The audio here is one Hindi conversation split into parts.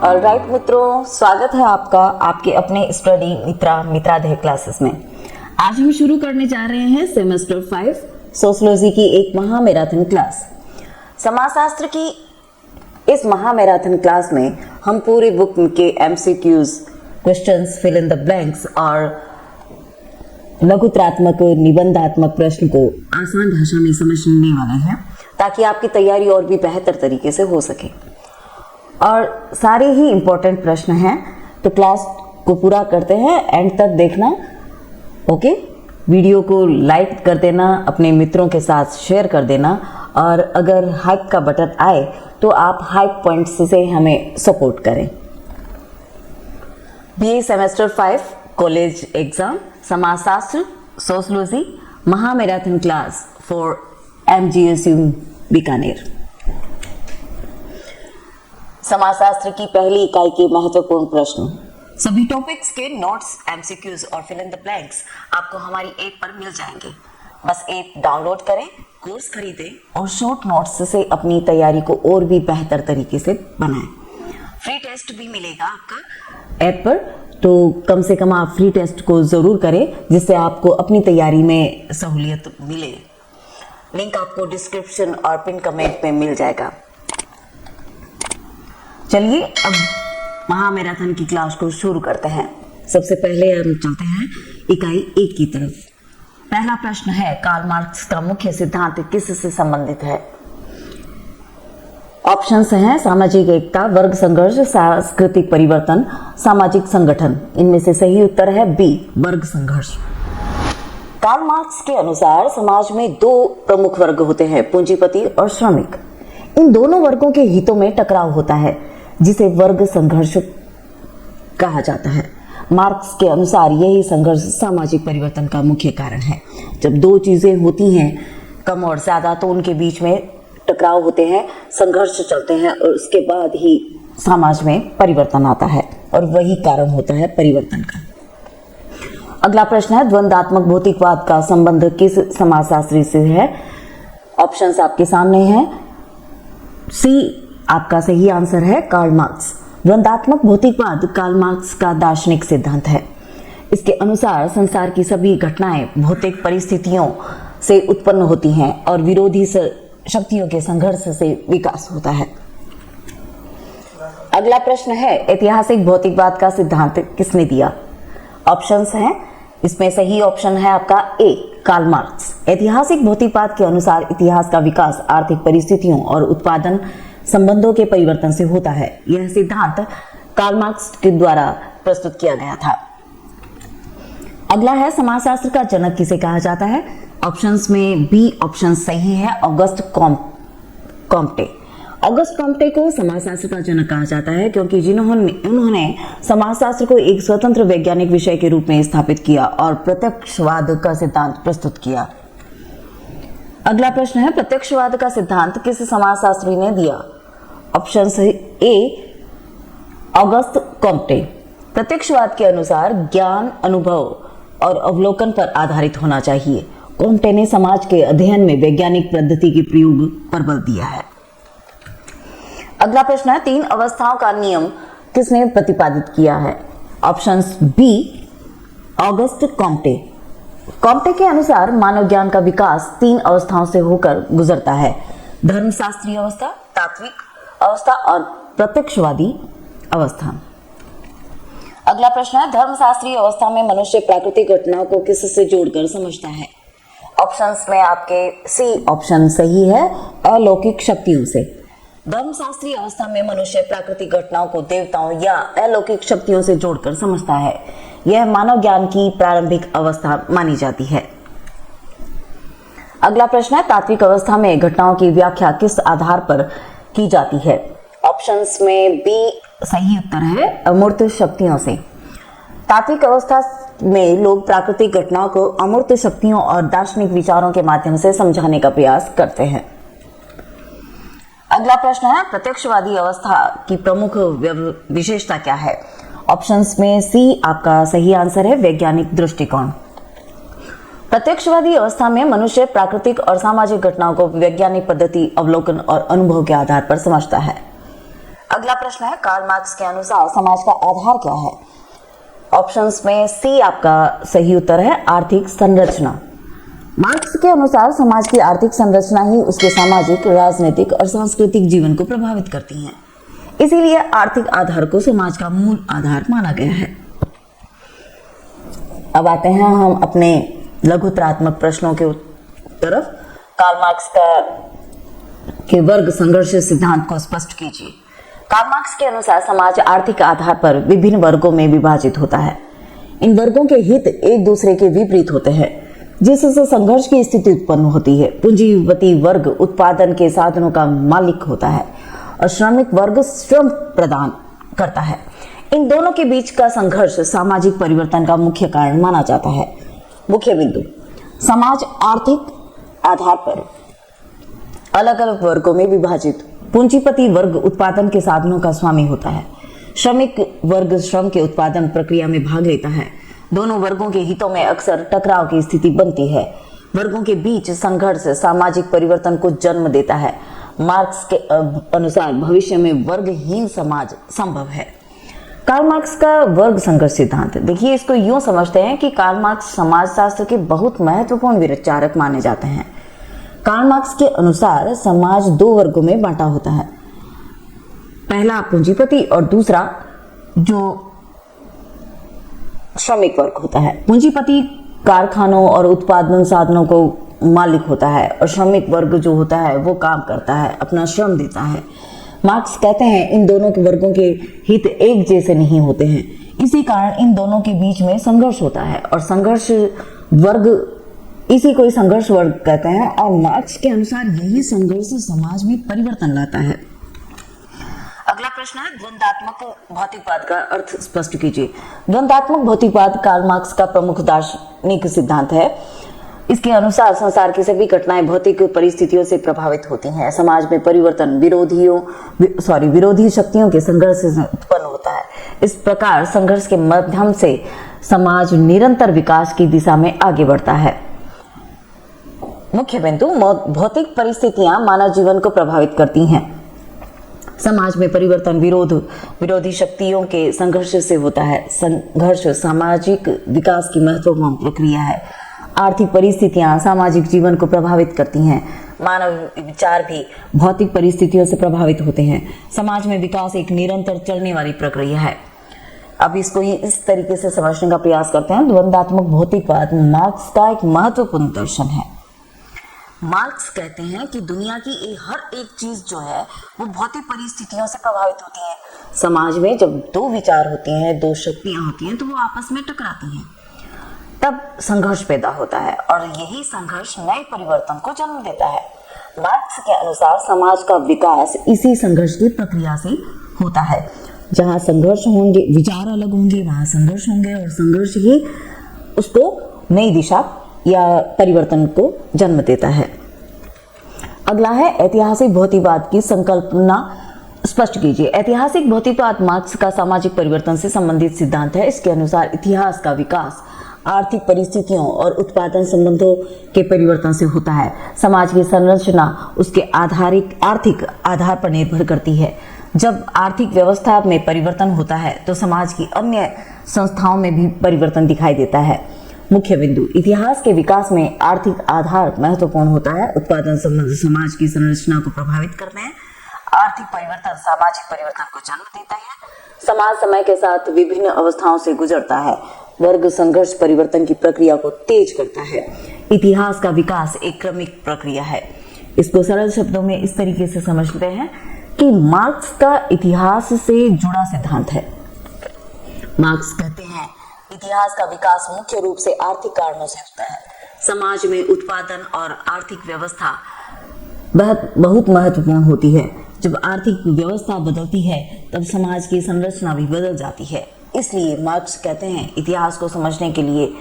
ऑलराइट मित्रों, स्वागत है आपका आपके अपने स्टडी मित्राधेय क्लासेस में। आज हम शुरू करने जा रहे हैं सेमेस्टर 5 सोशियोलॉजी की एक महामैराथन क्लास। समाजशास्त्र की इस महामैराथन क्लास में हम पूरी बुक के MCQs, questions, fill in the blanks और लघुत्रात्मक निबंधात्मक प्रश्न को आसान भाषा में समझने वाले हैं ताकि आपकी तैयारी और भी बेहतर तरीके से हो सके। और सारे ही इम्पोर्टेंट प्रश्न हैं, तो क्लास को पूरा करते हैं, एंड तक देखना। ओके, वीडियो को लाइक कर देना, अपने मित्रों के साथ शेयर कर देना, और अगर हाइप का बटन आए तो आप हाइप पॉइंट्स से हमें सपोर्ट करें। बीए सेमेस्टर 5 कॉलेज एग्जाम समाजशास्त्र सोशियोलॉजी महामैराथन क्लास फॉर MGSU बीकानेर। समाजशास्त्र की पहली इकाई के महत्वपूर्ण प्रश्न। सभी टॉपिक्स के नोट्स, एमसीक्यूज और फिल इन द ब्लैंक्स आपको हमारी ऐप पर मिल जाएंगे। बस ऐप डाउनलोड करें, कोर्स खरीदें और शॉर्ट नोट्स से अपनी तैयारी को और भी बेहतर तरीके से बनाएं। फ्री टेस्ट भी मिलेगा आपका ऐप पर, तो कम से कम आप फ्री टेस्ट को जरूर करें जिससे आपको अपनी तैयारी में सहूलियत मिले। लिंक आपको डिस्क्रिप्शन और पिन कमेंट में मिल जाएगा। चलिए अब महामैराथन की क्लास को शुरू करते हैं। सबसे पहले हम चलते हैं इकाई 1 की तरफ। पहला प्रश्न है, कार्ल मार्क्स का मुख्य सिद्धांत किससे संबंधित है? ऑप्शंस हैं सामाजिक एकता, वर्ग संघर्ष, सांस्कृतिक परिवर्तन, सामाजिक संगठन। इनमें से सही उत्तर है बी, वर्ग संघर्ष। कार्ल मार्क्स के अनुसार समाज में 2 प्रमुख वर्ग होते हैं, पूंजीपति और श्रमिक। इन दोनों वर्गों के हितों में टकराव होता है जिसे वर्ग संघर्ष कहा जाता है। मार्क्स के अनुसार यही संघर्ष सामाजिक परिवर्तन का मुख्य कारण है। जब 2 चीजें होती हैं, कम और ज्यादा, तो उनके बीच में टकराव होते हैं, संघर्ष चलते हैं और उसके बाद ही समाज में परिवर्तन आता है, और वही कारण होता है परिवर्तन का। अगला प्रश्न है, द्वंद्वात्मक भौतिकवाद का संबंध किस समाजशास्त्री से है? ऑप्शंस आपके सामने हैं। सी आपका सही आंसर है, कार्ल मार्क्स। द्वंद्वात्मक भौतिकवाद कार्ल मार्क्स का दार्शनिक सिद्धांत है। इसके अनुसार संसार की सभी घटनाएं भौतिक परिस्थितियों से उत्पन्न होती हैं और विरोधी शक्तियों के संघर्ष से विकास होता है। अगला प्रश्न है, ऐतिहासिक भौतिकवाद का सिद्धांत किसने दिया? ऑप्शंस हैं, इसमें सही ऑप्शन है आपका ए, कार्ल मार्क्स। ऐतिहासिक भौतिकवाद के अनुसार इतिहास का विकास आर्थिक परिस्थितियों और उत्पादन संबंधों के परिवर्तन से होता है। यह सिद्धांत कार्ल मार्क्स के द्वारा प्रस्तुत किया गया था। अगला है, समाजशास्त्र का जनक किसे कहा जाता है? ऑप्शंस में बी ऑप्शन सही है, ऑगस्ट कॉम्टे। ऑगस्ट कॉम्टे को समाजशास्त्र का जनक कहा जाता है क्योंकि उन्होंने समाजशास्त्र को एक स्वतंत्र वैज्ञानिक विषय के रूप में स्थापित किया और प्रत्यक्षवाद का सिद्धांत प्रस्तुत किया। अगला प्रश्न है, प्रत्यक्षवाद का सिद्धांत किस समाजशास्त्री ने दिया? Option A, Auguste Comte. प्रत्यक्षवाद के अनुसार ज्ञान अनुभव और अवलोकन पर आधारित होना चाहिए। कॉम्टे ने समाज के अध्ययन में वैज्ञानिक पद्धति के प्रयोग पर बल दिया है। अगला प्रश्न है, 3 अवस्थाओं का नियम किसने प्रतिपादित किया है? Options B, Auguste Comte. Comte के अनुसार मानव ज्ञान का विकास 3 अवस्थाओं से होकर गुजरता है, धर्मशास्त्रीय अवस्था, तात्विक अवस्था और प्रत्यक्षवादी अवस्था। अगला प्रश्न है, धर्मशास्त्रीय अवस्था में मनुष्य प्राकृतिक घटनाओं को किससे जोड़कर समझता है? ऑप्शंस में आपके सी ऑप्शन सही है, अलौकिक शक्तियों से। धर्मशास्त्रीय अवस्था में मनुष्य प्राकृतिक घटनाओं को देवताओं या अलौकिक शक्तियों से जोड़कर समझता है। यह मानव ज्ञान की प्रारंभिक अवस्था मानी जाती है। अगला प्रश्न है, तात्विक अवस्था में घटनाओं की व्याख्या किस आधार पर की जाती है? ऑप्शंस में बी सही उत्तर है, अमूर्त शक्तियों से। तात्विक अवस्था में लोग प्राकृतिक घटनाओं को अमूर्त शक्तियों और दार्शनिक विचारों के माध्यम से समझाने का प्रयास करते हैं। अगला प्रश्न है, प्रत्यक्षवादी अवस्था की प्रमुख विशेषता क्या है? ऑप्शंस में सी आपका सही आंसर है, वैज्ञानिक दृष्टिकोण। प्रत्यक्षवादी अवस्था में मनुष्य प्राकृतिक और सामाजिक घटनाओं को वैज्ञानिक पद्धति, अवलोकन और अनुभव के आधार पर समझता है। अगला प्रश्न है, कार्ल मार्क्स के अनुसार समाज का आधार क्या है? ऑप्शंस में सी आपका सही उत्तर है, आर्थिक संरचना। मार्क्स के अनुसार समाज की आर्थिक संरचना ही उसके सामाजिक, राजनीतिक और सांस्कृतिक जीवन को प्रभावित करती है। इसीलिए आर्थिक आधार को समाज का मूल आधार माना गया है। अब आते हैं हम अपने लघुतरात्मक प्रश्नों के तरफ। कार्ल मार्क्स के वर्ग संघर्ष सिद्धांत को स्पष्ट कीजिए। कार्ल मार्क्स के अनुसार समाज आर्थिक आधार पर विभिन्न वर्गों में विभाजित होता है। इन वर्गों के हित एक दूसरे के विपरीत होते हैं, जिससे संघर्ष की स्थिति उत्पन्न होती है। पूंजीपति वर्ग उत्पादन के साधनों का मालिक होता है और श्रमिक वर्ग श्रम प्रदान करता है। इन दोनों के बीच का संघर्ष सामाजिक परिवर्तन का मुख्य कारण माना जाता है। मुख्य बिंदु, समाज आर्थिक आधार पर अलग अलग वर्गों में विभाजित। पूंजीपति वर्ग उत्पादन के साधनों का स्वामी होता है। श्रमिक वर्ग श्रम के उत्पादन प्रक्रिया में भाग लेता है। दोनों वर्गों के हितों में अक्सर टकराव की स्थिति बनती है। वर्गों के बीच संघर्ष सामाजिक परिवर्तन को जन्म देता है। मार्क्स के अनुसार भविष्य में वर्गहीन समाज संभव है। कार्ल मार्क्स का वर्ग संघर्ष सिद्धांत, देखिए इसको यूं समझते हैं कि कार्ल मार्क्स समाजशास्त्र के बहुत महत्वपूर्ण विचारक माने जाते हैं। कार्ल मार्क्स के अनुसार समाज दो वर्गों में बांटा होता है, पहला पूंजीपति और दूसरा जो श्रमिक वर्ग होता है। पूंजीपति कारखानों और उत्पादन साधनों को मालिक होता है और श्रमिक वर्ग जो होता है वो काम करता है, अपना श्रम देता है। मार्क्स कहते हैं इन दोनों के वर्गों के हित एक जैसे नहीं होते हैं, इसी कारण इन दोनों के बीच में संघर्ष होता है और संघर्ष वर्ग, इसी को संघर्ष वर्ग कहते हैं। और मार्क्स के अनुसार यही संघर्ष समाज में परिवर्तन लाता है। अगला प्रश्न है, द्वंदात्मक भौतिकवाद का अर्थ स्पष्ट कीजिए। द्वंदात्मक भौतिकवाद कार्ल मार्क्स का प्रमुख दार्शनिक सिद्धांत है। इसके अनुसार संसार की सभी घटनाएं भौतिक परिस्थितियों से प्रभावित होती हैं। समाज में परिवर्तन विरोधी शक्तियों के संघर्ष से उत्पन्न होता है। इस प्रकार संघर्ष के माध्यम से समाज निरंतर विकास की दिशा में आगे बढ़ता है। मुख्य बिंदु, भौतिक परिस्थितियां मानव जीवन को प्रभावित करती हैं। समाज में परिवर्तन विरोधी शक्तियों के संघर्ष से होता है। संघर्ष सामाजिक विकास की महत्वपूर्ण प्रक्रिया है। आर्थिक परिस्थितियां सामाजिक जीवन को प्रभावित करती हैं। मानव विचार भी भौतिक परिस्थितियों से प्रभावित होते हैं। समाज में विकास एक निरंतर चलने वाली प्रक्रिया है। अब इसको इस तरीके से समझने का प्रयास करते हैं। द्वंदात्मक भौतिकवाद मार्क्स का एक महत्वपूर्ण दर्शन है। मार्क्स कहते हैं कि दुनिया की हर एक चीज जो है वो भौतिक परिस्थितियों से प्रभावित होती है। समाज में जब दो विचार होते हैं, दो शक्तियां होती हैं, तो वो आपस में टकराती हैं, तब संघर्ष पैदा होता है और यही संघर्ष नए परिवर्तन को जन्म देता है। मार्क्स के अनुसार समाज का विकास इसी संघर्ष की प्रक्रिया से होता है। जहां संघर्ष होंगे, विचार अलग होंगे, वहां संघर्ष होंगे और संघर्ष ही उसको नई दिशा या परिवर्तन को जन्म देता है। अगला है, ऐतिहासिक भौतिकवाद की संकल्पना स्पष्ट कीजिए। ऐतिहासिक भौतिकवाद मार्क्स का सामाजिक परिवर्तन से संबंधित सिद्धांत है। इसके अनुसार इतिहास का विकास आर्थिक परिस्थितियों और उत्पादन संबंधों के परिवर्तन से होता है। समाज की संरचना उसके आर्थिक आधार पर निर्भर करती है। जब आर्थिक व्यवस्था में परिवर्तन होता है तो समाज की अन्य संस्थाओं में भी परिवर्तन दिखाई देता है। मुख्य बिंदु, इतिहास के विकास में आर्थिक आधार महत्वपूर्ण होता है। उत्पादन संबंध समाज की संरचना को प्रभावित करते हैं। आर्थिक परिवर्तन सामाजिक परिवर्तन को जन्म देता है। समाज समय के साथ विभिन्न अवस्थाओं से गुजरता है। वर्ग संघर्ष परिवर्तन की प्रक्रिया को तेज करता है। इतिहास का विकास एक क्रमिक प्रक्रिया है। इसको सरल शब्दों में इस तरीके से समझते हैं कि मार्क्स का इतिहास से जुड़ा सिद्धांत है। मार्क्स कहते हैं इतिहास का विकास मुख्य रूप से आर्थिक कारणों से होता है। समाज में उत्पादन और आर्थिक व्यवस्था बहुत महत्वपूर्ण होती है। जब आर्थिक व्यवस्था बदलती है तब समाज की संरचना भी बदल जाती है। इसलिए मार्क्स कहते हैं इतिहास को समझने के लिए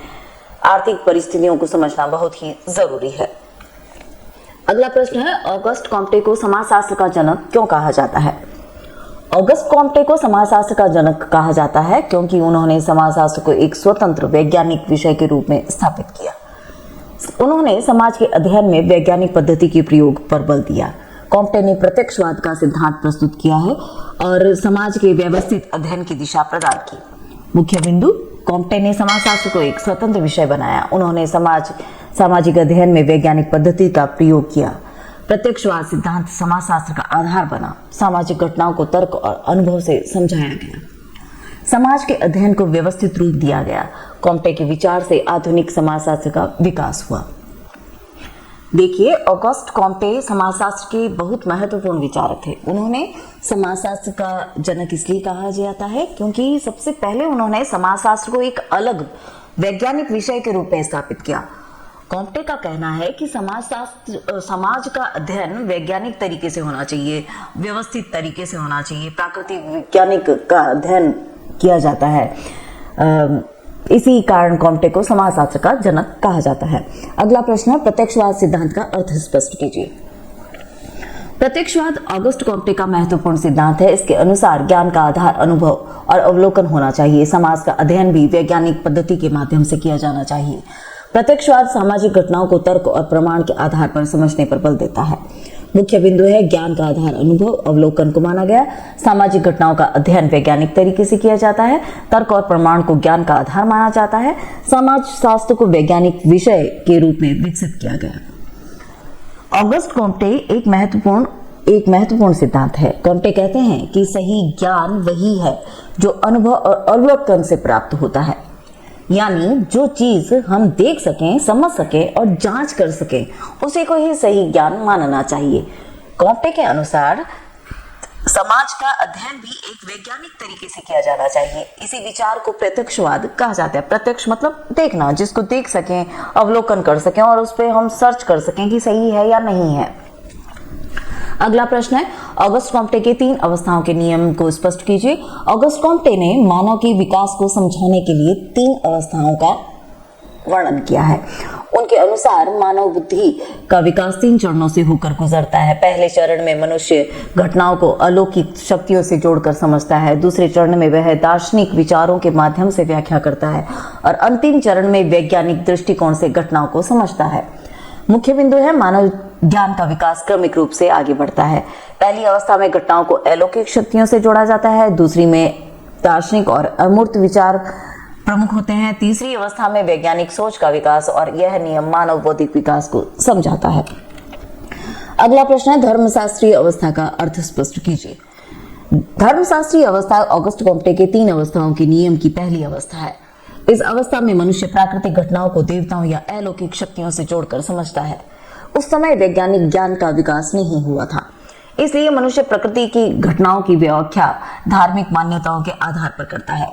आर्थिक परिस्थितियों को समझना बहुत ही जरूरी है। अगला प्रश्न है, ऑगस्ट कॉम्टे को समाजशास्त्र का जनक क्यों कहा जाता है? ऑगस्ट कॉम्टे को समाजशास्त्र का जनक कहा जाता है क्योंकि उन्होंने समाजशास्त्र को एक स्वतंत्र वैज्ञानिक विषय के रूप में स्थापित किया। उन्होंने समाज के अध्ययन में वैज्ञानिक पद्धति के प्रयोग पर बल दिया। कॉम्टे ने प्रत्यक्षवाद का सिद्धांत प्रस्तुत किया है और समाज के व्यवस्थित अध्ययन की दिशा प्रदान की। मुख्य बिंदु, कॉम्टे ने समाजशास्त्र को एक स्वतंत्र विषय बनाया। उन्होंने सामाजिक अध्ययन में वैज्ञानिक पद्धति का प्रयोग किया। प्रत्यक्षवाद सिद्धांत समाजशास्त्र का आधार बना। सामाजिक घटनाओं को तर्क और अनुभव से समझाया गया। समाज के अध्ययन को व्यवस्थित रूप दिया गया। कॉम्टे के विचार से आधुनिक समाजशास्त्र का विकास हुआ। देखिए, ऑगस्ट कॉम्टे समाजशास्त्र के बहुत महत्वपूर्ण विचारक थे। उन्होंने समाजशास्त्र का जनक इसलिए कहा जाता है क्योंकि सबसे पहले उन्होंने समाजशास्त्र को एक अलग वैज्ञानिक विषय के रूप में स्थापित किया। कॉम्टे का कहना है कि समाज का अध्ययन वैज्ञानिक तरीके से होना चाहिए, व्यवस्थित तरीके से होना चाहिए। प्राकृतिक वैज्ञानिक का अध्ययन किया जाता है। इसी कारण कॉम्टे को समाजशास्त्र का जनक कहा जाता है। अगला प्रश्न है, प्रत्यक्षवाद सिद्धांत का अर्थ स्पष्ट कीजिए। प्रत्यक्षवाद ऑगस्ट कॉम्टे का महत्वपूर्ण सिद्धांत है। इसके अनुसार ज्ञान का आधार अनुभव और अवलोकन होना चाहिए। समाज का अध्ययन भी वैज्ञानिक पद्धति के माध्यम से किया जाना चाहिए। प्रत्यक्षवाद सामाजिक घटनाओं को तर्क और प्रमाण के आधार पर समझने पर बल देता है। मुख्य बिंदु है, ज्ञान का आधार अनुभव अवलोकन को माना गया। सामाजिक घटनाओं का अध्ययन वैज्ञानिक तरीके से किया जाता है। तर्क और प्रमाण को ज्ञान का आधार माना जाता है। समाज शास्त्र को वैज्ञानिक विषय के रूप में विकसित किया गया। ऑगस्ट कॉम्टे एक महत्वपूर्ण सिद्धांत है। कॉम्टे कहते हैं कि सही ज्ञान वही है जो अनुभव और अवलोकन से प्राप्त होता है, यानी जो चीज हम देख सकें, समझ सकें और जांच कर सकें, उसी को ही सही ज्ञान मानना चाहिए। कॉम्टे के अनुसार समाज का अध्ययन भी एक वैज्ञानिक तरीके से किया जाना चाहिए। इसी विचार को प्रत्यक्षवाद कहा जाता है। प्रत्यक्ष मतलब देखना, जिसको देख सकें, अवलोकन कर सकें और उस पर हम सर्च कर सकें कि सही है या नहीं है। अगला प्रश्न है, ऑगस्ट कॉम्टे के 3 अवस्थाओं के नियम को स्पष्ट कीजिए। ऑगस्ट कॉम्टे ने मानव के विकास को समझाने के लिए 3 अवस्थाओं का वर्णन किया है। उनके अनुसार मानव बुद्धि का विकास 3 चरणों से होकर गुजरता है। पहले चरण में मनुष्य घटनाओं को अलौकिक शक्तियों से जोड़कर समझता है। दूसरे चरण में वह दार्शनिक विचारों के माध्यम से व्याख्या करता है और अंतिम चरण में वैज्ञानिक दृष्टिकोण से घटनाओं को समझता है। मुख्य बिंदु है, मानव ज्ञान का विकास क्रमिक रूप से आगे बढ़ता है। पहली अवस्था में घटनाओं को अलौकिक शक्तियों से जोड़ा जाता है। दूसरी में दार्शनिक और अमूर्त विचार प्रमुख होते हैं। तीसरी अवस्था में वैज्ञानिक सोच का विकास और यह नियम मानव बौद्धिक विकास को समझाता है। अगला प्रश्न है, धर्मशास्त्रीय अवस्था का अर्थ स्पष्ट कीजिए। धर्मशास्त्रीय अवस्था ऑगस्ट कॉम्टे के 3 अवस्थाओं के नियम की पहली अवस्था है। इस अवस्था में मनुष्य प्राकृतिक घटनाओं को देवताओं या अलौकिक शक्तियों से जोड़कर समझता है। उस समय वैज्ञानिक ज्ञान का विकास नहीं हुआ था, इसलिए मनुष्य प्रकृति की घटनाओं की व्याख्या धार्मिक मान्यताओं के आधार पर करता है।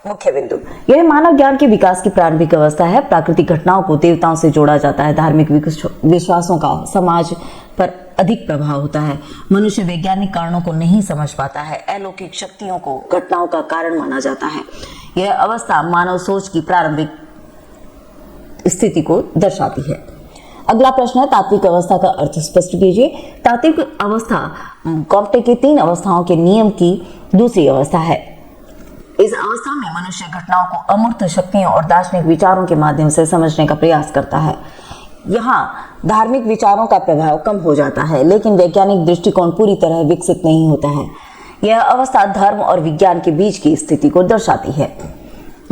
मुख्य बिंदु, यह मानव ज्ञान के विकास की प्रारंभिक अवस्था है। प्राकृतिक घटनाओं को देवताओं से जोड़ा जाता है। धार्मिक विश्वासों का समाज पर अधिक प्रभाव होता है। मनुष्य वैज्ञानिक कारणों को नहीं समझ पाता है। अलौकिक शक्तियों को घटनाओं का कारण माना जाता है। यह अवस्था मानव सोच की प्रारंभिक स्थिति को दर्शाती है। अगला प्रश्न है, तात्विक अवस्था का अर्थ स्पष्ट कीजिए। तात्विक अवस्था कॉम्टे के 3 अवस्थाओं के नियम की दूसरी अवस्था है। इस अवस्था में मनुष्य घटनाओं को अमूर्त शक्तियों और दार्शनिक विचारों के माध्यम से समझने का प्रयास करता है। यहाँ धार्मिक विचारों का प्रभाव कम हो जाता है, लेकिन वैज्ञानिक दृष्टिकोण पूरी तरह विकसित नहीं होता है। यह अवस्था धर्म और विज्ञान के बीच की स्थिति को दर्शाती है।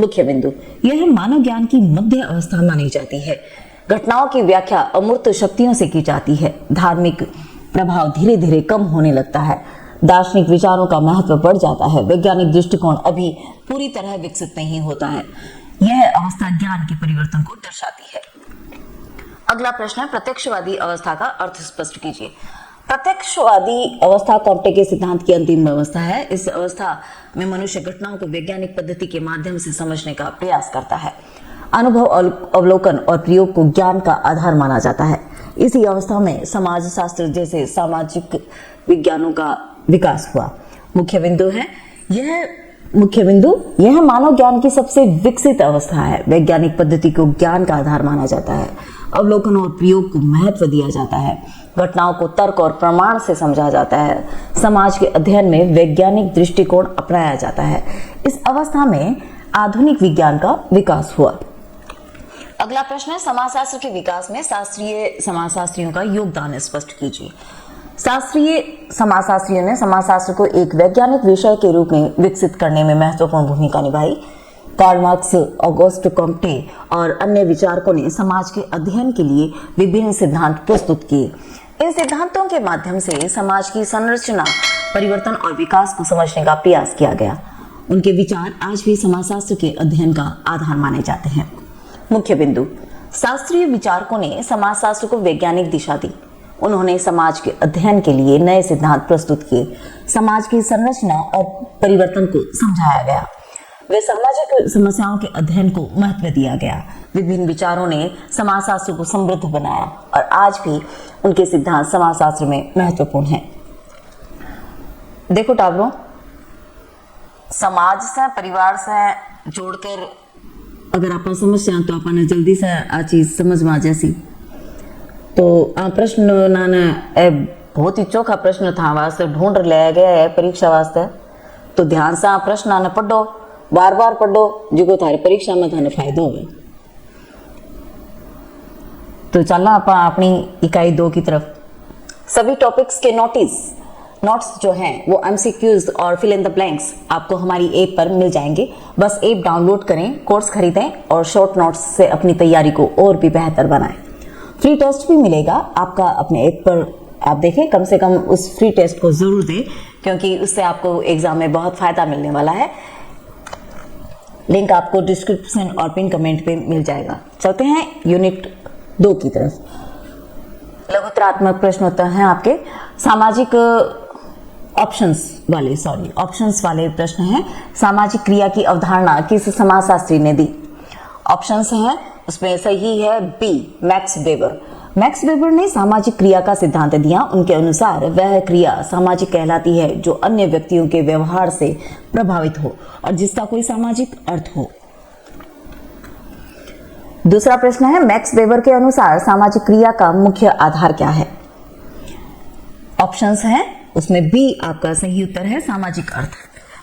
मुख्य बिंदु, यह मानव ज्ञान की मध्य अवस्था मानी जाती है। घटनाओं की व्याख्या अमूर्त शक्तियों से की जाती है। धार्मिक प्रभाव धीरे धीरे कम होने लगता है। दार्शनिक विचारों का महत्व बढ़ जाता है। वैज्ञानिक दृष्टिकोण अभी पूरी तरह विकसित नहीं होता है। यह अवस्था ज्ञान के परिवर्तन को दर्शाती है। अगला प्रश्न है, प्रत्यक्षवादी अवस्था का अर्थ स्पष्ट कीजिए। प्रत्यक्षवादी अवस्था कॉम्टे के सिद्धांत की अंतिम अवस्था है। इस अवस्था में मनुष्य घटनाओं को वैज्ञानिक पद्धति के माध्यम से समझने का प्रयास करता है। अनुभव, अवलोकन और प्रयोग को ज्ञान का आधार माना जाता है। इसी अवस्था में समाज शास्त्र जैसे सामाजिक विज्ञानों का विकास हुआ। मुख्य बिंदु यह मानव ज्ञान की सबसे विकसित अवस्था है। वैज्ञानिक पद्धति को ज्ञान का आधार माना जाता है। अवलोकन और प्रयोग को महत्व दिया जाता है। घटनाओं को तर्क और प्रमाण से समझा जाता है। समाज के अध्ययन में वैज्ञानिक दृष्टिकोण अपनाया जाता है। इस अवस्था में आधुनिक विज्ञान का विकास हुआ। अगला प्रश्न है, समाजशास्त्र के विकास में शास्त्रीय समाजशास्त्रियों का योगदान स्पष्ट कीजिए। शास्त्रीय समाजशास्त्रियों ने समाजशास्त्र को एक वैज्ञानिक विषय के रूप में विकसित करने में महत्वपूर्ण भूमिका निभाई। कार्ल मार्क्स, ऑगस्ट कॉम्टे और अन्य विचारकों ने समाज के अध्ययन के लिए विभिन्न सिद्धांत प्रस्तुत किए। इन सिद्धांतों के माध्यम से समाज की संरचना, परिवर्तन और विकास को समझने का प्रयास किया गया। उनके विचार आज भी समाजशास्त्र के अध्ययन का आधार माने जाते हैं। मुख्य बिंदु: शास्त्रीय विचारकों ने समाजशास्त्र को वैज्ञानिक दिशा दी। उन्होंने समाज के अध्ययन के लिए नए सिद्धांत प्रस्तुत किए। समाज की संरचना और परिवर्तन को समझाया गया। वे सामाजिक समस्याओं के अध्ययन को महत्व दिया गया। विभिन्न विचारों ने समाजशास्त्र को समृद्ध बनाया और आज भी उनके सिद्धांत समाजशास्त्र में महत्वपूर्ण हैं। देखो टाबरों, समाज से, परिवार से जोड़कर अगर आप समस्या तो अपन जल्दी से आ चीज समझ में आ जैसी। तो आ प्रश्न नाना बहुत ही चोखा प्रश्न था, वास्ते ढूंढ लिया गया है परीक्षा वास्ते। तो ध्यान से आ प्रश्न आने पढ़ो, बार बार पढ़ो, जो थारे परीक्षा में थाने फायदा हो। तो चलना आप अपनी इकाई 2 की तरफ। सभी टॉपिक्स के नोट्स जो हैं वो MCQs और फिल इन द ब्लैंक्स आपको हमारी ऐप पर मिल जाएंगे। बस ऐप डाउनलोड करें, कोर्स खरीदें और शॉर्ट नोट्स से अपनी तैयारी को और भी बेहतर बनाएं। फ्री टेस्ट भी मिलेगा आपका अपने ऐप पर, आप देखें, कम से कम उस फ्री टेस्ट को जरूर दें क्योंकि उससे आपको एग्जाम में बहुत फायदा मिलने वाला है। लिंक आपको डिस्क्रिप्शन और पिन कमेंट पे मिल जाएगा। चलते हैं यूनिट 2 की तरफ। लघुत्तरात्मक प्रश्न होता है आपके सामाजिक ऑप्शंस वाले प्रश्न हैं। सामाजिक क्रिया की अवधारणा किस समाजशास्त्री ने दी? ऑप्शंस हैं, उसमें सही है B, Max Weber. Max Weber ने सामाजिक क्रिया का सिद्धांत दिया। उनके अनुसार वह क्रिया सामाजिक कहलाती है जो अन्य व्यक्तियों के व्यवहार से प्रभावित हो और जिसका कोई सामाजिक अर्थ हो। दूसरा प्रश्न है, मैक्स वेबर के अनुसार सामाजिक क्रिया का मुख्य आधार क्या है? ऑप्शंस हैं, उसमें बी आपका सही उत्तर है, सामाजिक अर्थ।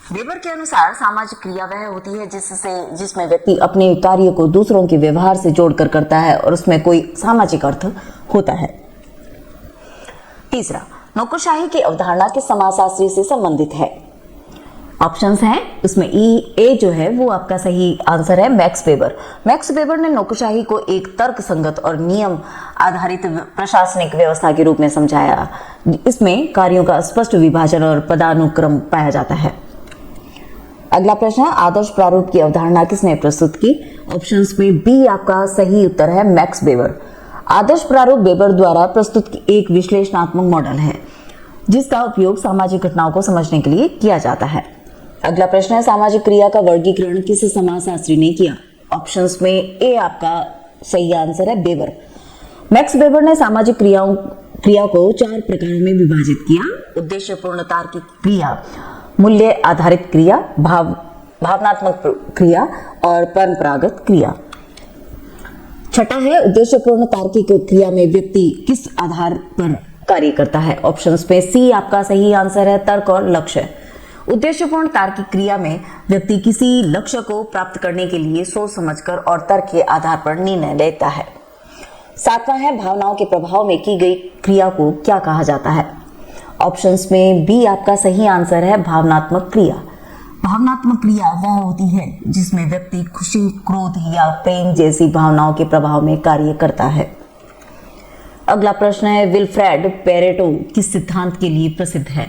वेबर के अनुसार सामाजिक क्रिया वह होती है जिसमें व्यक्ति अपने कार्य को दूसरों के व्यवहार से जोड़कर करता है और उसमें कोई सामाजिक अर्थ होता है। तीसरा, नौकरशाही की अवधारणा किस समाजशास्त्री से संबंधित है? ऑप्शंस हैं, उसमें ए जो है वो आपका सही आंसर है, मैक्स वेबर। मैक्स वेबर ने नौकरशाही को एक तर्कसंगत और नियम आधारित प्रशासनिक व्यवस्था के रूप में समझाया। इसमें कार्यों का स्पष्ट विभाजन और पदानुक्रम पाया जाता है। अगला प्रश्न है, आदर्श प्रारूप की अवधारणा किसने प्रस्तुत की? ऑप्शंस में बी आपका सही उत्तर है, मैक्स वेबर। आदर्श प्रारूप वेबर द्वारा प्रस्तुत एक विश्लेषणात्मक मॉडल है जिसका उपयोग सामाजिक घटनाओं को समझने के लिए किया जाता है। अगला प्रश्न है, सामाजिक क्रिया का वर्गीकरण किस समाजशास्त्री ने किया? ऑप्शंस में ए आपका सही आंसर है, वेबर। मैक्स वेबर ने सामाजिक क्रिया को 4 प्रकारों में विभाजित किया: उद्देश्यपूर्ण तार्किक क्रिया, मूल्य आधारित क्रिया, भावनात्मक क्रिया और परंपरागत क्रिया। छठा है, उद्देश्यपूर्ण तार्किक क्रिया में व्यक्ति किस आधार पर कार्य करता है? ऑप्शंस में सी आपका सही आंसर है, तर्क और लक्ष्य। उद्देश्यपूर्ण तार्किक क्रिया में व्यक्ति किसी लक्ष्य को प्राप्त करने के लिए सोच समझकर और तर्क के आधार पर निर्णय लेता है। सातवां है, भावनाओं के प्रभाव में की गई क्रिया को क्या कहा जाता है? ऑप्शंस में बी आपका सही आंसर है, भावनात्मक क्रिया। भावनात्मक क्रिया वह होती है जिसमें व्यक्ति खुशी, क्रोध या प्रेम जैसी भावनाओं के प्रभाव में कार्य करता है। अगला प्रश्न है, विल्फ्रेड पेरेटो किस सिद्धांत के लिए प्रसिद्ध है?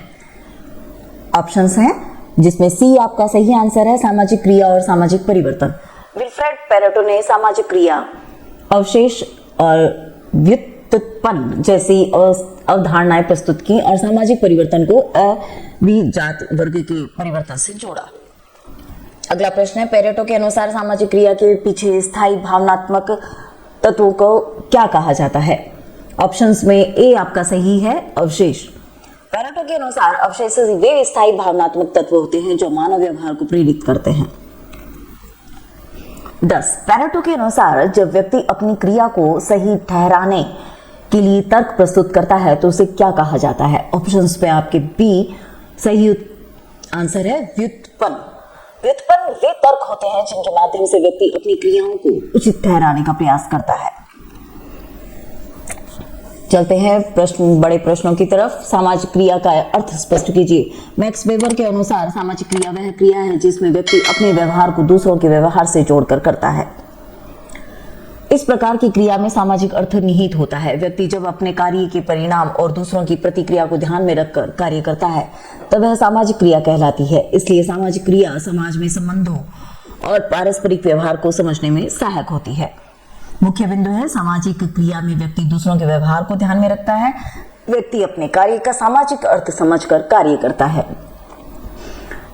ऑप्शंस हैं, जिसमें सी आपका सही आंसर है, सामाजिक क्रिया और सामाजिक परिवर्तन। विल्फ्रेड पेरेटो ने सामाजिक क्रिया, अवशेष और व्युत्पन्न जैसी अवधारणाएं प्रस्तुत की और सामाजिक परिवर्तन को अभिजात वर्ग के परिवर्तन से जोड़ा। अगला प्रश्न है, पेरेटो के अनुसार सामाजिक क्रिया के पीछे स्थायी भावनात्मक तत्वों को क्या कहा जाता है? ऑप्शंस में ए आपका सही है, अवशेष। पेरेटो के अनुसार अवशेष वे स्थायी भावनात्मक तत्व होते हैं जो मानव व्यवहार को प्रेरित करते हैं। 10, पेरेटो के अनुसार जब व्यक्ति अपनी क्रिया को सही ठहराने के लिए तर्क प्रस्तुत करता है तो उसे क्या कहा जाता है? ऑप्शंस पे आपके बी सही आंसर है, व्युत्पन्न। व्युत्पन्न वे तर्क होते हैं जिनके माध्यम से व्यक्ति अपनी क्रियाओं को उचित ठहराने का प्रयास करता है। चलते हैं बड़े प्रश्नों की तरफ। सामाजिक क्रिया का अर्थ स्पष्ट कीजिए। मैक्स वेबर के अनुसार सामाजिक क्रिया वह क्रिया है जिसमें व्यक्ति अपने व्यवहार को दूसरों के व्यवहार से जोड़कर करता है। इस प्रकार की क्रिया में सामाजिक अर्थ निहित होता है। व्यक्ति जब अपने कार्य के परिणाम और दूसरों की प्रतिक्रिया को ध्यान में रखकर कार्य करता है तब वह सामाजिक क्रिया कहलाती है। इसलिए सामाजिक क्रिया समाज में संबंधों और पारस्परिक व्यवहार को समझने में सहायक होती है। मुख्य बिंदु है, सामाजिक क्रिया में व्यक्ति दूसरों के व्यवहार को ध्यान में रखता है। व्यक्ति अपने कार्य का सामाजिक अर्थ समझकर कार्य करता है।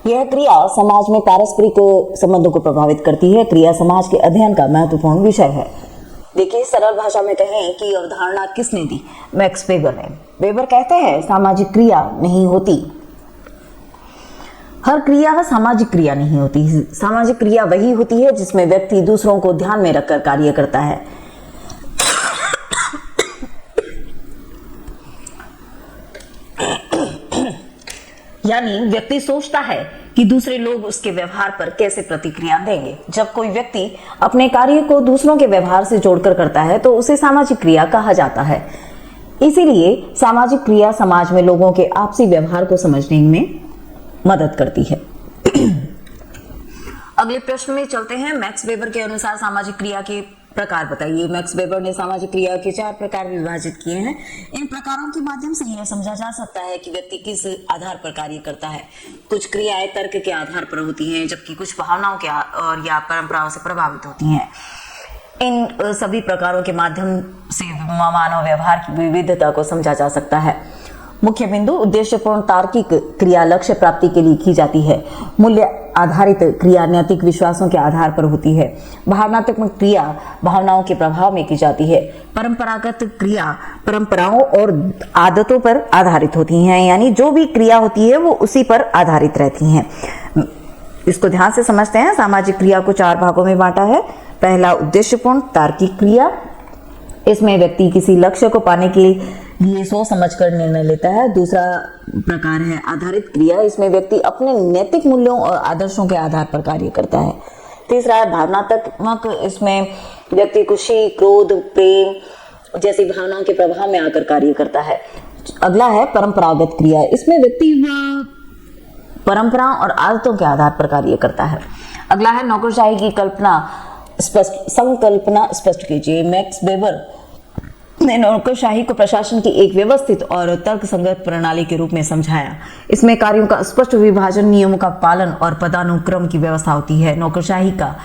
यह क्रिया समाज में पारस्परिक संबंधों को प्रभावित करती है। क्रिया समाज के अध्ययन का महत्वपूर्ण विषय है। देखिए, सरल भाषा में कहें कि अवधारणा किसने दी? मैक्स वेबर ने। वेबर कहते हैं सामाजिक क्रिया नहीं होती। हर क्रिया सामाजिक क्रिया नहीं होती। सामाजिक क्रिया वही होती है जिसमें व्यक्ति दूसरों को ध्यान में रखकर कार्य करता है। यानी व्यक्ति सोचता है कि दूसरे लोग उसके व्यवहार पर कैसे प्रतिक्रिया देंगे। जब कोई व्यक्ति अपने कार्य को दूसरों के व्यवहार से जोड़कर करता है तो उसे सामाजिक क्रिया कहा जाता है। इसीलिए सामाजिक क्रिया समाज में लोगों के आपसी व्यवहार को समझने में मदद करती है। अगले प्रश्न में चलते हैं। मैक्स वेबर के अनुसार सामाजिक क्रिया के प्रकार बताइए। मैक्स वेबर ने सामाजिक क्रिया के 4 प्रकार विभाजित किए हैं। इन प्रकारों के माध्यम से यह समझा जा सकता है कि व्यक्ति किस आधार पर कार्य करता है। कुछ क्रियाएं तर्क के आधार पर होती हैं, जबकि कुछ भावनाओं के और या परंपराओं से प्रभावित होती हैं। इन सभी प्रकारों के माध्यम से मानव व्यवहार की विविधता को समझा जा सकता है। मुख्य बिंदु, उद्देश्यपूर्ण तार्किक क्रिया लक्ष्य प्राप्ति के लिए की जाती है। मूल्य आधारित क्रिया नैतिक विश्वासों के आधार पर होती है। भावनात्मक क्रिया भावनाओं के प्रभाव में की जाती है। परंपरागत क्रिया परंपराओं और आदतों पर आधारित होती हैं, यानी जो भी क्रिया होती है वो उसी पर आधारित रहती हैं। इसको ध्यान से समझते हैं। सामाजिक क्रिया को 4 भागों में बांटा है। पहला, उद्देश्यपूर्ण तार्किक क्रिया। इसमें व्यक्ति किसी लक्ष्य को पाने के लिए सोच समझकर निर्णय लेता है। दूसरा प्रकार है आधारित क्रिया। इसमें व्यक्ति अपने नैतिक मूल्यों और आदर्शों के आधार पर कार्य करता है। तीसरा है भावनात्मक। इसमें व्यक्ति खुशी, क्रोध, प्रेम जैसी भावनाओं के प्रभाव में आकर कार्य करता है। अगला है परंपरागत क्रिया। इसमें व्यक्ति परंपराओं और आदतों के आधार पर कार्य करता है। अगला है नौकरशाही की संकल्पना स्पष्ट कीजिए। मैक्स वेबर ने नौकरशाही को प्रशासन की एक व्यवस्थित और तर्कसंगत प्रणाली के रूप में समझाया। इसमें कार्यों का स्पष्ट विभाजन, नियमों का पालन और पदानुक्रम की व्यवस्था होती है। नौकरशाही का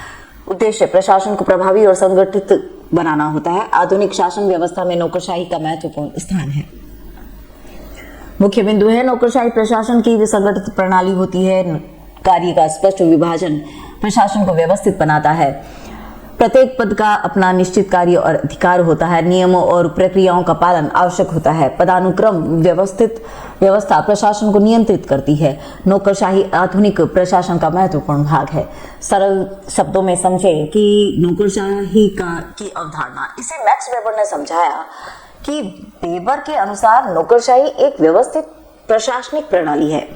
उद्देश्य प्रशासन को प्रभावी और संगठित बनाना होता है। आधुनिक शासन व्यवस्था में नौकरशाही का महत्वपूर्ण स्थान है। मुख्य बिंदु है, नौकरशाही प्रशासन की संगठित प्रणाली होती है। कार्य का स्पष्ट विभाजन प्रशासन को व्यवस्थित बनाता है। प्रत्येक पद का अपना निश्चित कार्य और अधिकार होता है। नियमों और प्रक्रियाओं का पालन आवश्यक होता है। पदानुक्रम व्यवस्था प्रशासन को नियंत्रित करती है। नौकरशाही आधुनिक प्रशासन का महत्वपूर्ण भाग है। सरल शब्दों में समझें कि नौकरशाही की अवधारणा। इसे मैक्स वेबर ने समझाया कि वेबर के अनुसार नौकरशाही एक व्यवस्थित प्रशासनिक प्रणाली है।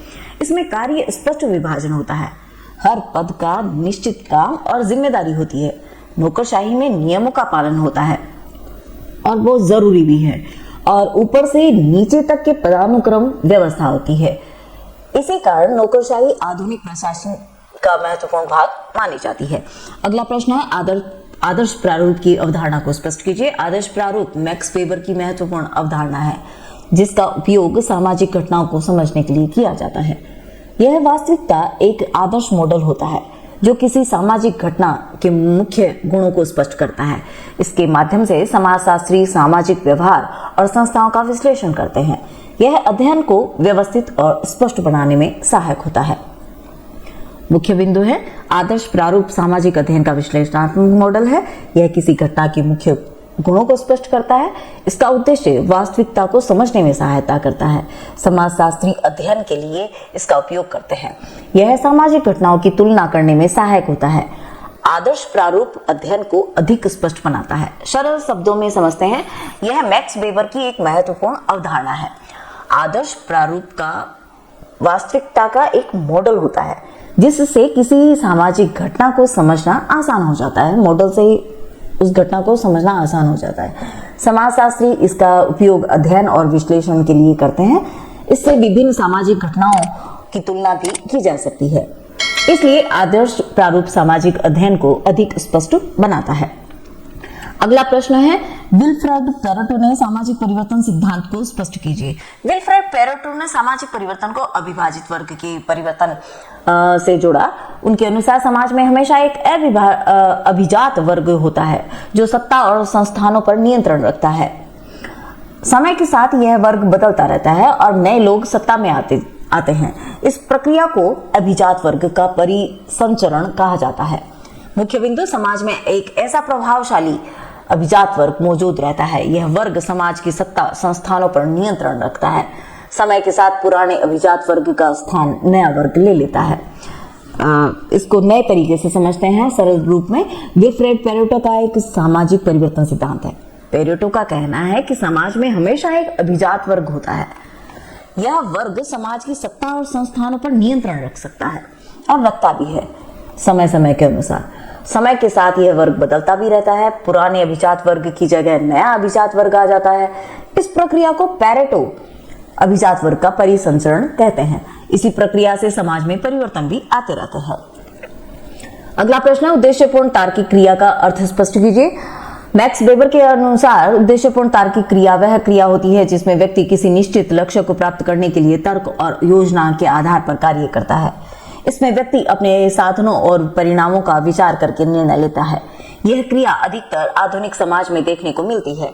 इसमें कार्य स्पष्ट विभाजन होता है। हर पद का निश्चित काम और जिम्मेदारी होती है। नौकरशाही में नियमों का पालन होता है और वो जरूरी भी है, और ऊपर से नीचे तक के पदानुक्रम व्यवस्था होती है। इसी कारण नौकरशाही आधुनिक प्रशासन का महत्वपूर्ण भाग मानी जाती है। अगला प्रश्न है आदर्श प्रारूप की अवधारणा को स्पष्ट कीजिए। आदर्श प्रारूप मैक्स वेबर की महत्वपूर्ण अवधारणा है जिसका उपयोग सामाजिक घटनाओं को समझने के लिए किया जाता है। यह वास्तविकता एक आदर्श मॉडल होता है जो किसी सामाजिक घटना के मुख्य गुणों को स्पष्ट करता है। इसके माध्यम से समाजशास्त्री सामाजिक व्यवहार और संस्थाओं का विश्लेषण करते हैं। यह अध्ययन को व्यवस्थित और स्पष्ट बनाने में सहायक होता है। मुख्य बिंदु है, आदर्श प्रारूप सामाजिक अध्ययन का विश्लेषणात्मक मॉडल है। यह किसी घटना के मुख्य गुणों को स्पष्ट करता है। इसका उद्देश्य वास्तविकता को समझने में सहायता करता है। समाजशास्त्री अध्ययन के लिए इसका उपयोग करते हैं। यह सामाजिक घटनाओं की तुलना करने में सहायक होता है। आदर्श प्रारूप अध्ययन को अधिक स्पष्ट बनाता है। सरल शब्दों में समझते हैं, यह मैक्स वेबर की एक महत्वपूर्ण अवधारणा है। आदर्श प्रारूप का वास्तविकता का एक मॉडल होता है जिससे किसी सामाजिक घटना को समझना आसान हो जाता है। मॉडल से उस घटना को समझना आसान हो जाता है। समाजशास्त्री इसका उपयोग अध्ययन और विश्लेषण के लिए करते हैं। इससे विभिन्न सामाजिक घटनाओं की तुलना भी की जा सकती है, इसलिए आदर्श प्रारूप सामाजिक अध्ययन को अधिक स्पष्ट बनाता है। अगला प्रश्न है, विल्फ्रेड पेरेटो ने सामाजिक परिवर्तन सिद्धांत को स्पष्ट कीजिए। विल्फ्रेड पेरेटो ने सामाजिक परिवर्तन को अविभाजित वर्ग के परिवर्तन से जोड़ा। उनके अनुसार समाज में हमेशा एक अभिजात वर्ग होता है जो सत्ता और संस्थानों पर नियंत्रण रखता है। समय के साथ यह वर्ग बदलता रहता है और नए लोग सत्ता में आते हैं। इस प्रक्रिया को अभिजात वर्ग का परिसंचरण कहा जाता है। मुख्य बिंदु, समाज में एक ऐसा प्रभावशाली अभिजात वर्ग मौजूद रहता है। यह वर्ग समाज की सत्ता संस्थानों पर नियंत्रण रखता है। समय के साथ पुराने अभिजात वर्ग का स्थान नया वर्ग ले लेता है। इसको नए तरीके से समझते हैं सरल रूप में। विल्फ्रेड पेरेटो का एक सामाजिक परिवर्तन सिद्धांत है। पेरेटो का कहना है कि समाज में हमेशा एक अभिजात वर्ग होता है। यह वर्ग समाज की सत्ता और संस्थानों पर नियंत्रण रख सकता है और रखता भी है। समय समय के अनुसार समय के साथ यह वर्ग बदलता भी रहता है। पुराने अभिजात वर्ग की जगह नया अभिजात वर्ग आ जाता है। इस प्रक्रिया को पेरेटो अभिजात वर्ग का परिसंचरण कहते हैं। इसी प्रक्रिया से समाज में परिवर्तन भी आते रहते हैं। अगला प्रश्न है, उद्देश्यपूर्ण तार्किक क्रिया का अर्थ स्पष्ट कीजिए। मैक्स वेबर के अनुसार उद्देश्यपूर्ण तार्किक क्रिया वह क्रिया होती है जिसमें व्यक्ति किसी निश्चित लक्ष्य को प्राप्त करने के लिए तर्क और योजना के आधार पर कार्य करता है। इसमें व्यक्ति अपने साधनों और परिणामों का विचार करके निर्णय लेता है। यह क्रिया अधिकतर आधुनिक समाज में देखने को मिलती है,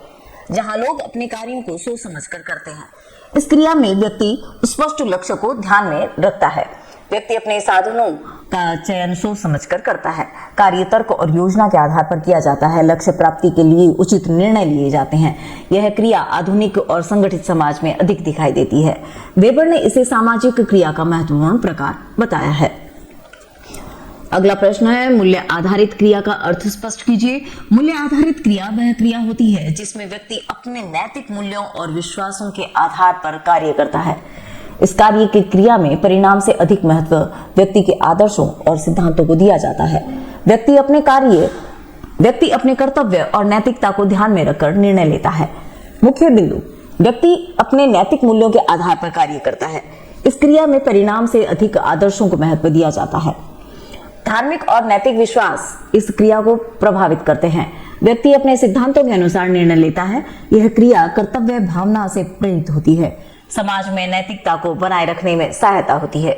जहां लोग अपने कार्यों को सोच समझकर करते हैं। इस क्रिया में व्यक्ति स्पष्ट लक्ष्य को ध्यान में रखता है। व्यक्ति अपने साधनों का चयन सोच समझकर करता है। कार्य तर्क और योजना के आधार पर किया जाता है। लक्ष्य प्राप्ति के लिए उचित निर्णय लिए जाते हैं। यह क्रिया आधुनिक और संगठित समाज में अधिक दिखाई देती है। वेबर ने इसे सामाजिक क्रिया का महत्वपूर्ण प्रकार बताया है। अगला प्रश्न है, मूल्य आधारित क्रिया का अर्थ स्पष्ट कीजिए। मूल्य आधारित क्रिया वह क्रिया होती है जिसमें व्यक्ति अपने नैतिक मूल्यों और विश्वासों के आधार पर कार्य करता है। इस कार्य की क्रिया में परिणाम से अधिक महत्व व्यक्ति के आदर्शों और सिद्धांतों को दिया जाता है। व्यक्ति अपने कर्तव्य और नैतिकता को ध्यान में रखकर निर्णय लेता है। मुख्य बिंदु, व्यक्ति अपने नैतिक मूल्यों के आधार पर कार्य करता है। इस क्रिया में परिणाम से अधिक आदर्शों को महत्व दिया जाता है। धार्मिक और नैतिक विश्वास इस क्रिया को प्रभावित करते हैं। व्यक्ति अपने सिद्धांतों के अनुसार निर्णय लेता है। यह क्रिया कर्तव्य भावना से प्रेरित होती है। समाज में नैतिकता को बनाए रखने में सहायता होती है।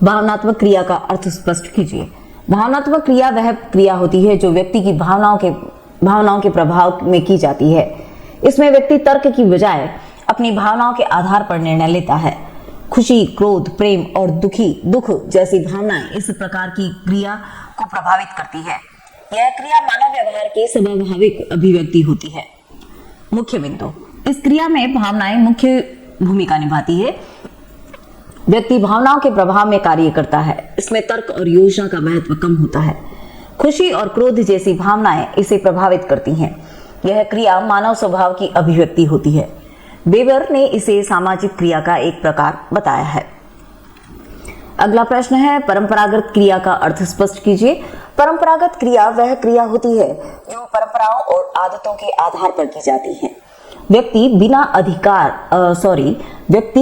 भावनात्मक क्रिया का अर्थ स्पष्ट कीजिए। भावनात्मक क्रिया वह क्रिया होती है जो व्यक्ति की भावनाओं के प्रभाव में की जाती है। इसमें व्यक्ति तर्क की बजाय अपनी भावनाओं के आधार पर निर्णय लेता है। खुशी, क्रोध, प्रेम और दुख जैसी भावनाएं इस प्रकार की क्रिया को प्रभावित करती है। यह क्रिया मानव व्यवहार की स्वाभाविक अभिव्यक्ति होती है। मुख्य बिंदु, इस क्रिया में भावनाएं मुख्य भूमिका निभाती है। व्यक्ति भावनाओं के प्रभाव में कार्य करता है। इसमें तर्क और योजना का महत्व कम होता है। खुशी और क्रोध जैसी भावनाएं इसे प्रभावित करती हैं। यह क्रिया मानव स्वभाव की अभिव्यक्ति होती है। वेबर ने इसे सामाजिक क्रिया का एक प्रकार बताया है। अगला प्रश्न है, परंपरागत क्रिया का अर्थ स्पष्ट कीजिए। परंपरागत क्रिया वह क्रिया होती है जो परंपराओं और आदतों के आधार पर की जाती है। व्यक्ति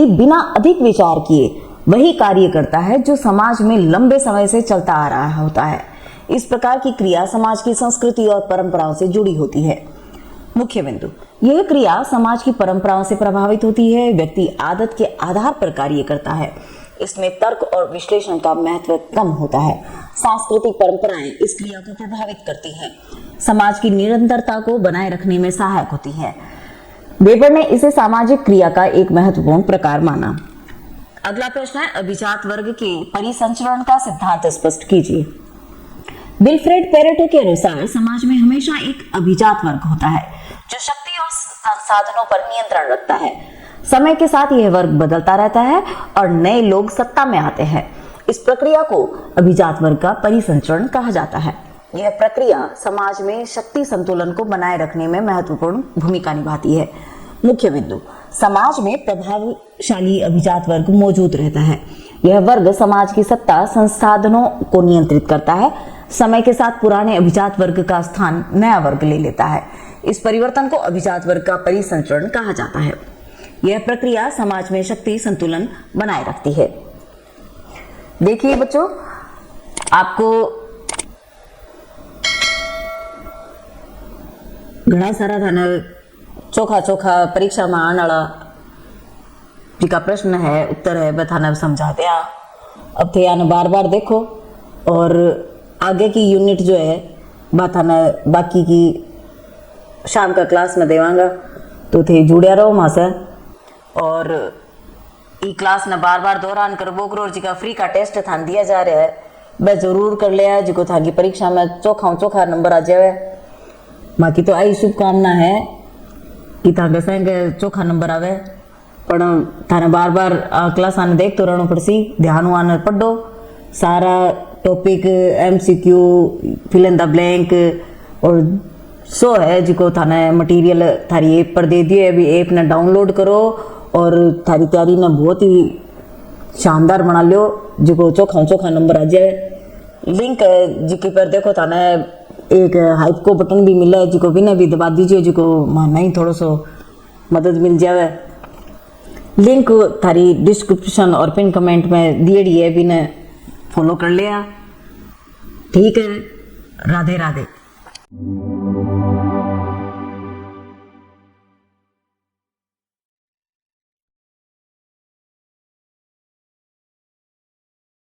बिना अधिक विचार किए वही कार्य करता है जो समाज में लंबे समय से चलता आ रहा होता है। इस प्रकार की क्रिया समाज की संस्कृति और परंपराओं से जुड़ी होती है। मुख्य बिंदु, यह क्रिया समाज की परंपराओं से प्रभावित होती है। व्यक्ति आदत के आधार पर कार्य करता है। इसमें तर्क और विश्लेषण का महत्व कम होता है। सांस्कृतिक परंपराएं इस क्रिया को प्रभावित करती हैं। समाज की निरंतरता को बनाए रखने में सहायक होती है। वेबर ने इसे सामाजिक क्रिया का एक महत्वपूर्ण प्रकार माना। अगला प्रश्न है, अभिजात वर्ग के परिसंचरण का सिद्धांत स्पष्ट कीजिए। विल्फ्रेड पेरेटो के अनुसार समाज में हमेशा एक अभिजात वर्ग होता है जो शक्ति और संसाधनों पर नियंत्रण रखता है। समय के साथ यह वर्ग बदलता रहता है और नए लोग सत्ता में आते हैं। इस प्रक्रिया को अभिजात वर्ग का परिसंचरण कहा जाता है। यह प्रक्रिया समाज में शक्ति संतुलन को बनाए रखने में महत्वपूर्ण भूमिका निभाती है। मुख्य बिंदु, समाज में प्रभावशाली अभिजात वर्ग मौजूद रहता है। यह वर्ग समाज की सत्ता संसाधनों को नियंत्रित करता है। समय के साथ पुराने अभिजात वर्ग का स्थान नया वर्ग ले लेता है। इस परिवर्तन को अभिजात वर्ग का परिसंचरण कहा जाता है। यह प्रक्रिया समाज में शक्ति संतुलन बनाए रखती है। देखिए बच्चों, आपको घना सारा था न चोखा चोखा परीक्षा में आने वाला का प्रश्न है, उत्तर है, वह थाने समझाते आ। अब थे आने बार बार देखो और आगे की यूनिट जो है वह थाने बाकी की शाम का क्लास में देवांगा, तो थे जुड़िया रहो वहाँ से। और ई क्लास ने बार बार दोहरान कर बोकरोर जी का फ्री का टेस्ट थान दिया जा रहा है, वह जरूर कर लिया जिको थाकी परीक्षा में चोखा नंबर आ जाए। बाकी तो आई शुभकामना है कि थाके संग चोखा नंबर आवे, पर थाने बार बार क्लास आने देख तो रहना पड़सी, ध्यान आने पढ़ो सारा topic, MCQ, fill in the blank और सो है जिको थाने मटेरियल थारी ऐप पर दे दिए। अभी ऐप ने डाउनलोड करो और थारी तैयारी ने बहुत ही शानदार बना लियो जिको चोखा नंबर आ जाए। लिंक है जिकी पर देखो थाने एक हाइप को बटन भी मिला है, जिको बिना भी दबा दीजिए, जिको माना ही थोड़ा सो मदद मिल जाए। लिंक थारी डिस्क्रिप्शन और पिन कमेंट में दिएड़ी है, बिना फॉलो कर लिया। ठीक है, राधे राधे।